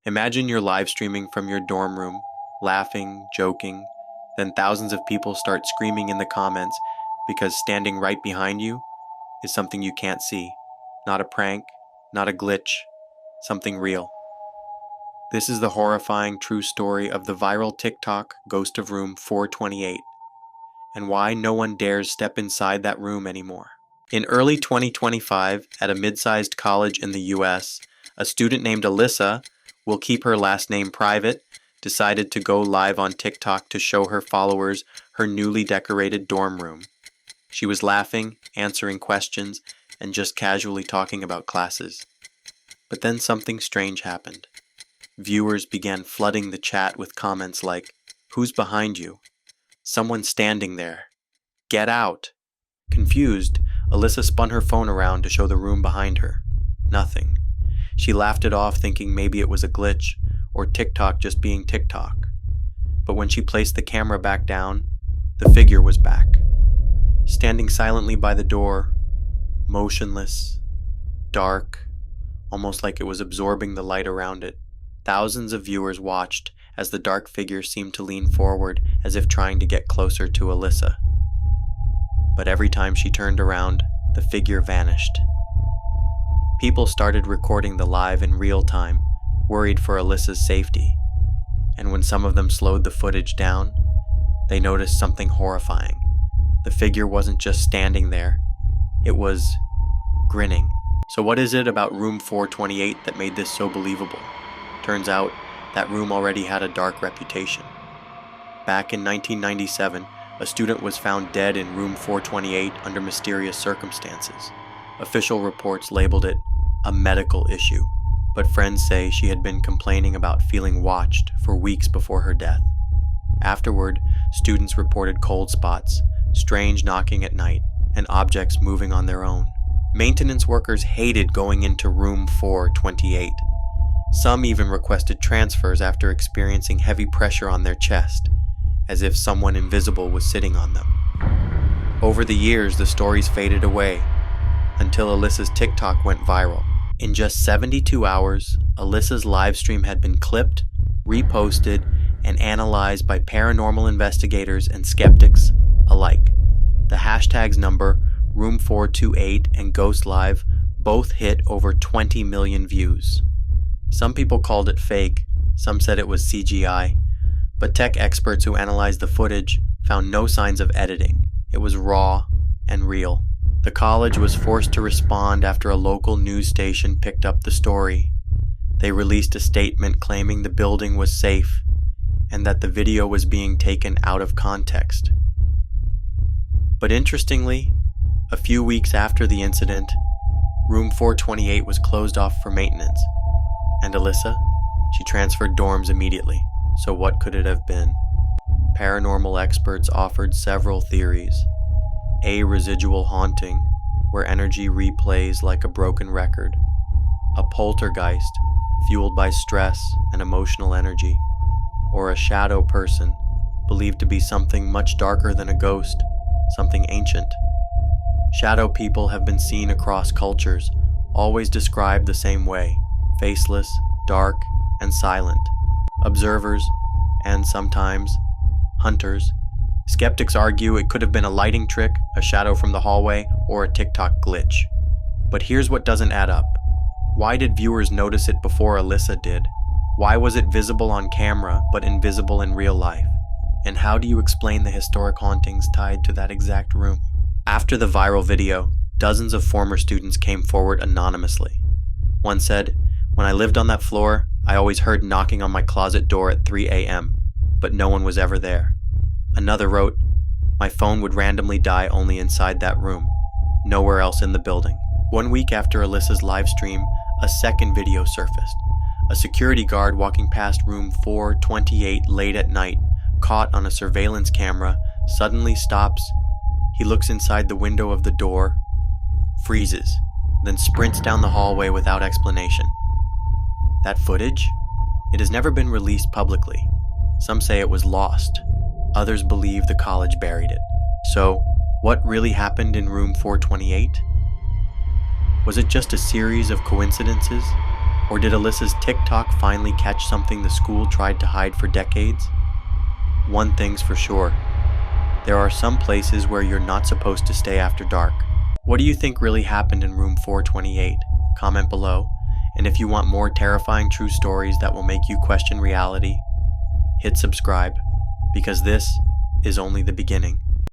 Imagine you're live streaming from your dorm room, laughing, joking, then thousands of people start screaming in the comments because standing right behind you is something you can't see. Not a prank, not a glitch, something real. This is the horrifying true story of the viral TikTok ghost of room 428 and why no one dares step inside that room anymore. In early 2025, at a mid-sized college in the US, a student named Alyssa, we'll keep her last name private, decided to go live on TikTok to show her followers her newly decorated dorm room. She was laughing, answering questions, and just casually talking about classes. But then something strange happened. Viewers began flooding the chat with comments like, "Who's behind you? Someone's standing there. Get out." Confused, Alyssa spun her phone around to show the room behind her. Nothing. She laughed it off, thinking maybe it was a glitch, or TikTok just being TikTok. But when she placed the camera back down, the figure was back. Standing silently by the door, motionless, dark, almost like it was absorbing the light around it. Thousands of viewers watched as the dark figure seemed to lean forward as if trying to get closer to Alyssa. But every time she turned around, the figure vanished. People started recording the live in real time, worried for Alyssa's safety. And when some of them slowed the footage down, they noticed something horrifying. The figure wasn't just standing there, it was grinning. So what is it about room 428 that made this so believable? Turns out, that room already had a dark reputation. Back in 1997, a student was found dead in room 428 under mysterious circumstances. Official reports labeled it a medical issue, but friends say she had been complaining about feeling watched for weeks before her death. Afterward, students reported cold spots, strange knocking at night, and objects moving on their own. Maintenance workers hated going into room 428. Some even requested transfers after experiencing heavy pressure on their chest, as if someone invisible was sitting on them. Over the years, the stories faded away, until Alyssa's TikTok went viral. In just 72 hours, Alyssa's livestream had been clipped, reposted, and analyzed by paranormal investigators and skeptics alike. The hashtags number Room428 and Ghost Live both hit over 20 million views. Some people called it fake, some said it was CGI, but tech experts who analyzed the footage found no signs of editing. It was raw and real. The college was forced to respond after a local news station picked up the story. They released a statement claiming the building was safe and that the video was being taken out of context. But interestingly, a few weeks after the incident, room 428 was closed off for maintenance. And Alyssa? She transferred dorms immediately. So what could it have been? Paranormal experts offered several theories. A residual haunting, where energy replays like a broken record. A poltergeist, fueled by stress and emotional energy. Or a shadow person, believed to be something much darker than a ghost, something ancient. Shadow people have been seen across cultures, always described the same way. Faceless, dark, and silent. Observers, and sometimes hunters. Skeptics argue it could have been a lighting trick, a shadow from the hallway, or a TikTok glitch. But here's what doesn't add up. Why did viewers notice it before Alyssa did? Why was it visible on camera, but invisible in real life? And how do you explain the historic hauntings tied to that exact room? After the viral video, dozens of former students came forward anonymously. One said, "When I lived on that floor, I always heard knocking on my closet door at 3 a.m., but no one was ever there." Another wrote, "My phone would randomly die only inside that room, nowhere else in the building." 1 week after Alyssa's live stream, a second video surfaced. A security guard walking past room 428 late at night, caught on a surveillance camera, suddenly stops. He looks inside the window of the door, freezes, then sprints down the hallway without explanation. That footage? It has never been released publicly. Some say it was lost. Others believe the college buried it. So, what really happened in room 428? Was it just a series of coincidences? Or did Alyssa's TikTok finally catch something the school tried to hide for decades? One thing's for sure. There are some places where you're not supposed to stay after dark. What do you think really happened in room 428? Comment below. And if you want more terrifying true stories that will make you question reality, hit subscribe, because this is only the beginning.